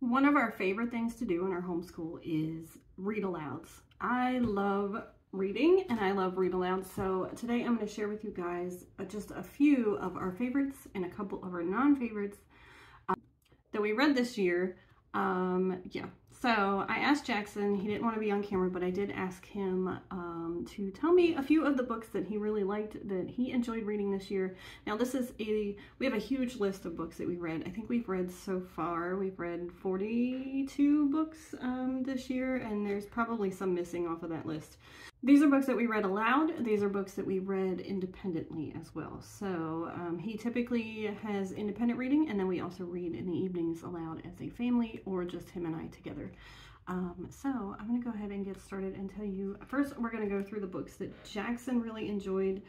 One of our favorite things to do in our homeschool is read alouds. I love reading and I love read aloud. So today I'm going to share with you guys just a few of our favorites and a couple of our non-favorites that we read this year. So I asked Jackson, he didn't want to be on camera, but I did ask him to tell me a few of the books that he really liked, that he enjoyed reading this year. Now we have a huge list of books that we read. I think we've read so far, we've read 42 books this year, and there's probably some missing off of that list. These are books that we read aloud. These are books that we read independently as well. So he typically has independent reading, and then we also read in the evenings aloud as a family or just him and I together. So I'm going to go ahead and get started and tell you, first we're going to go through the books that Jackson really enjoyed,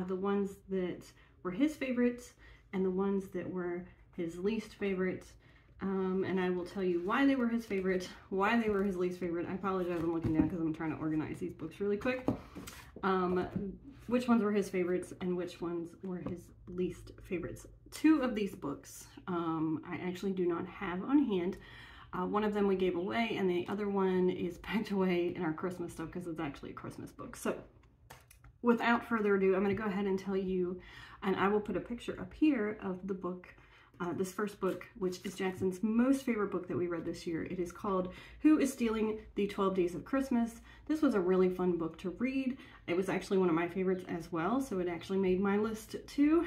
the ones that were his favorites and the ones that were his least favorite. And I will tell you why they were his favorite, why they were his least favorite. I apologize, I'm looking down because I'm trying to organize these books really quick. Which ones were his favorites and which ones were his least favorites. Two of these books I actually do not have on hand. One of them we gave away, and the other one is packed away in our Christmas stuff because it's actually a Christmas book. So without further ado, I'm going to go ahead and tell you, and I will put a picture up here of the book. This first book, which is Jackson's most favorite book that we read this year. It is called Who is Stealing the 12 Days of Christmas? This was a really fun book to read. It was actually one of my favorites as well, so it actually made my list too.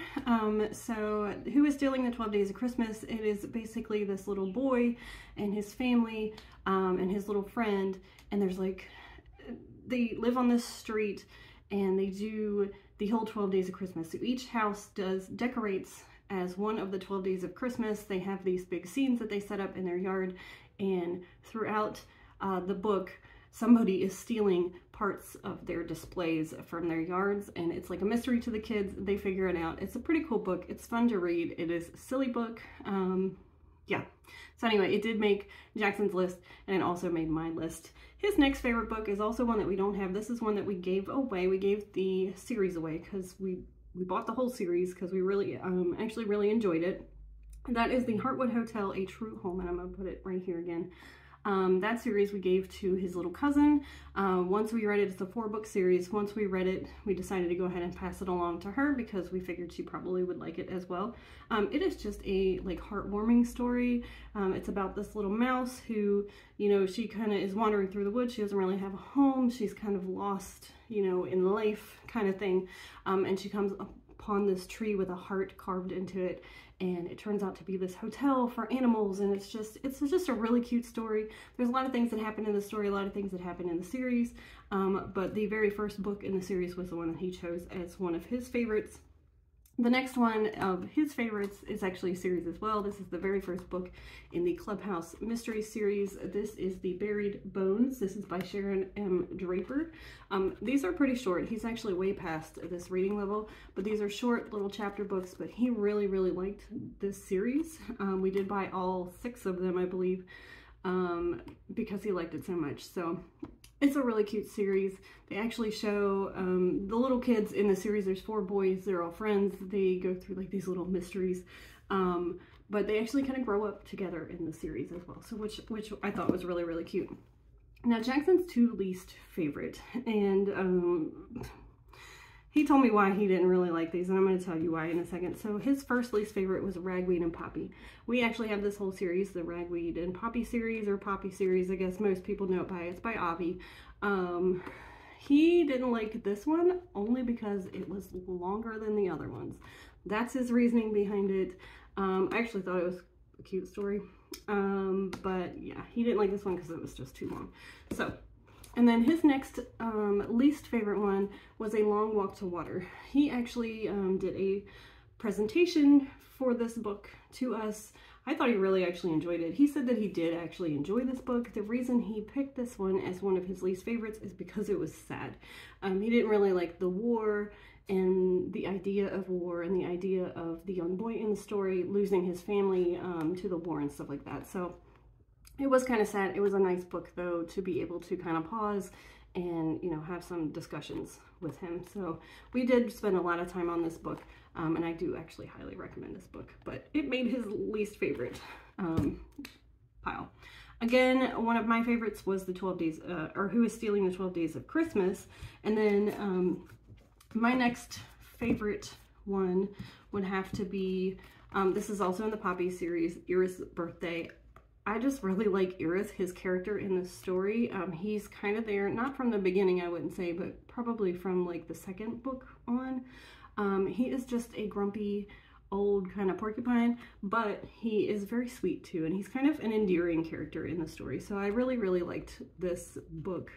So Who is Stealing the 12 Days of Christmas? It is basically this little boy and his family and his little friend, and they live on this street and they do the whole 12 days of Christmas. So each house decorates as one of the 12 days of Christmas. They have these big scenes that they set up in their yard, and throughout the book, somebody is stealing parts of their displays from their yards, and it's like a mystery to the kids. They figure it out. It's a pretty cool book. It's fun to read. It is a silly book. Yeah. So anyway, it did make Jackson's list, and it also made my list. His next favorite book is also one that we don't have. This is one that we gave away. We gave the series away because we bought the whole series because we really, actually really enjoyed it. That is The Heartwood Hotel, A True Home, and I'm going to put it right here again. That series we gave to his little cousin. Once we read it, it's a 4-book series. Once we read it, we decided to go ahead and pass it along to her because we figured she probably would like it as well. It is just a heartwarming story. It's about this little mouse who, she kind of is wandering through the woods. She doesn't really have a home. She's kind of lost, in life kind of thing. And she comes upon this tree with a heart carved into it, and it turns out to be this hotel for animals, and it's just a really cute story. There's a lot of things that happen in the story, a lot of things that happen in the series, but the very first book in the series was the one that he chose as one of his favorites. The next one of his favorites is actually a series as well. This is the very first book in the Clubhouse Mystery series. This is The Buried Bones. This is by Sharon M. Draper. These are pretty short. He's actually way past this reading level, but these are short little chapter books, but he really, really liked this series. We did buy all 6 of them, I believe, because he liked it so much. So it's a really cute series. They actually show the little kids in the series. There's 4 boys. They're all friends. They go through these little mysteries. But they actually kind of grow up together in the series as well. So which I thought was really, really cute. Now Jackson's 2 least favorite. And he told me why he didn't really like these, and I'm going to tell you why in a second. So his first least favorite was Ragweed and Poppy. We actually have this whole series, the Ragweed and Poppy series, or Poppy series, I guess most people know it by. It's by Avi. He didn't like this one only because it was longer than the other ones. That's his reasoning behind it. I actually thought it was a cute story. But yeah, he didn't like this one because it was just too long. So, and then his next least favorite one was A Long Walk to Water. He actually did a presentation for this book to us. I thought he really actually enjoyed it. He said that he did actually enjoy this book. The reason he picked this one as one of his least favorites is because it was sad. He didn't really like the war and the idea of war and the idea of the young boy in the story losing his family to the war and stuff like that. So it was kind of sad. It was a nice book, though, to be able to kind of pause and, have some discussions with him. So we did spend a lot of time on this book, and I do actually highly recommend this book, but it made his least favorite. pile. Again, one of my favorites was the 12 Days, or Who is Stealing the 12 Days of Christmas. And then my next favorite one would have to be, this is also in the Poppy series, Iris' Birthday. I just really like Iris, his character in the story. He's kind of there, not from the beginning, I wouldn't say, but probably from like the second book on. He is just a grumpy old kind of porcupine, but he is very sweet too, and he's kind of an endearing character in the story. So I really, really liked this book,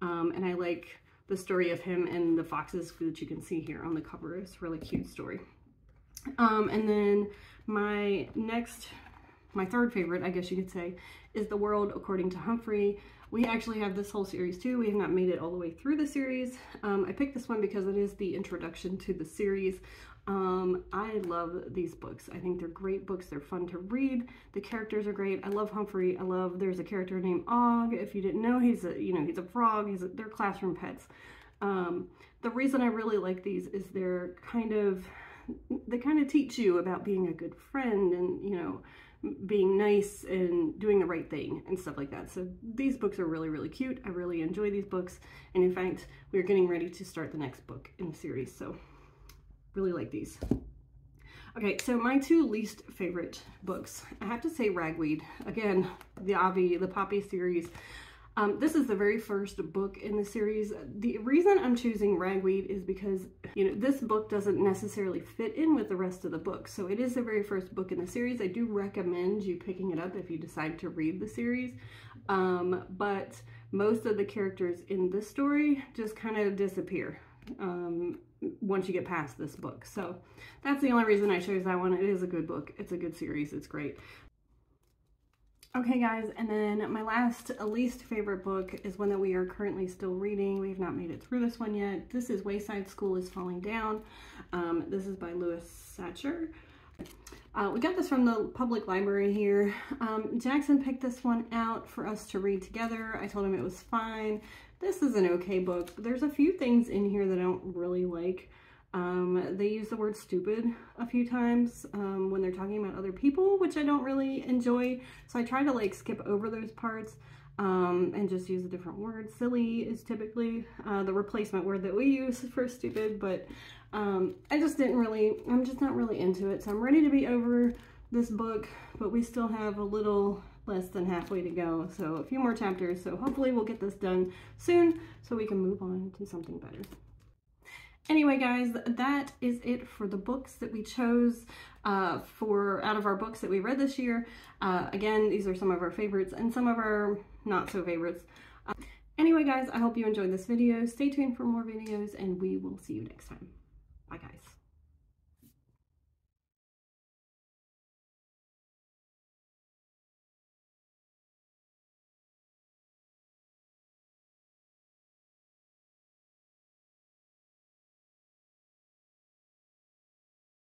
and I like the story of him and the foxes that you can see here on the cover. It's a really cute story. And then my third favorite, I guess you could say, is The World According to Humphrey. We actually have this whole series too. We have not made it all the way through the series. I picked this one because it is the introduction to the series. I love these books. I think they're great books. They're fun to read. The characters are great. I love Humphrey. There's a character named Og. If you didn't know, he's a frog. They're classroom pets. The reason I really like these is they kind of teach you about being a good friend and, being nice and doing the right thing and stuff like that. So these books are really, really cute. I really enjoy these books. And in fact, we're getting ready to start the next book in the series. So really like these. Okay, so my two least favorite books, I have to say Ragweed. Again, the Poppy series. This is the very first book in the series. The reason I'm choosing Ragweed is because, this book doesn't necessarily fit in with the rest of the books. So it is the very first book in the series. I do recommend you picking it up if you decide to read the series. But most of the characters in this story just kind of disappear once you get past this book. So that's the only reason I chose that one. It is a good book. It's a good series. It's great. Okay guys, and then my least favorite book is one that we are currently still reading. We have not made it through this one yet. This is Wayside School is Falling Down. This is by Louis Satcher. We got this from the public library here. Jackson picked this one out for us to read together. I told him it was fine. This is an okay book. There's a few things in here that I don't really like. They use the word stupid a few times when they're talking about other people, which I don't really enjoy. So I try to skip over those parts and just use a different word. Silly is typically the replacement word that we use for stupid, but I'm just not really into it. So I'm ready to be over this book, but we still have a little less than halfway to go. So a few more chapters. So hopefully we'll get this done soon so we can move on to something better. Anyway, guys, that is it for the books that we chose out of our books that we read this year. Again, these are some of our favorites and some of our not so favorites. Anyway, guys, I hope you enjoyed this video. Stay tuned for more videos and we will see you next time. Bye, guys.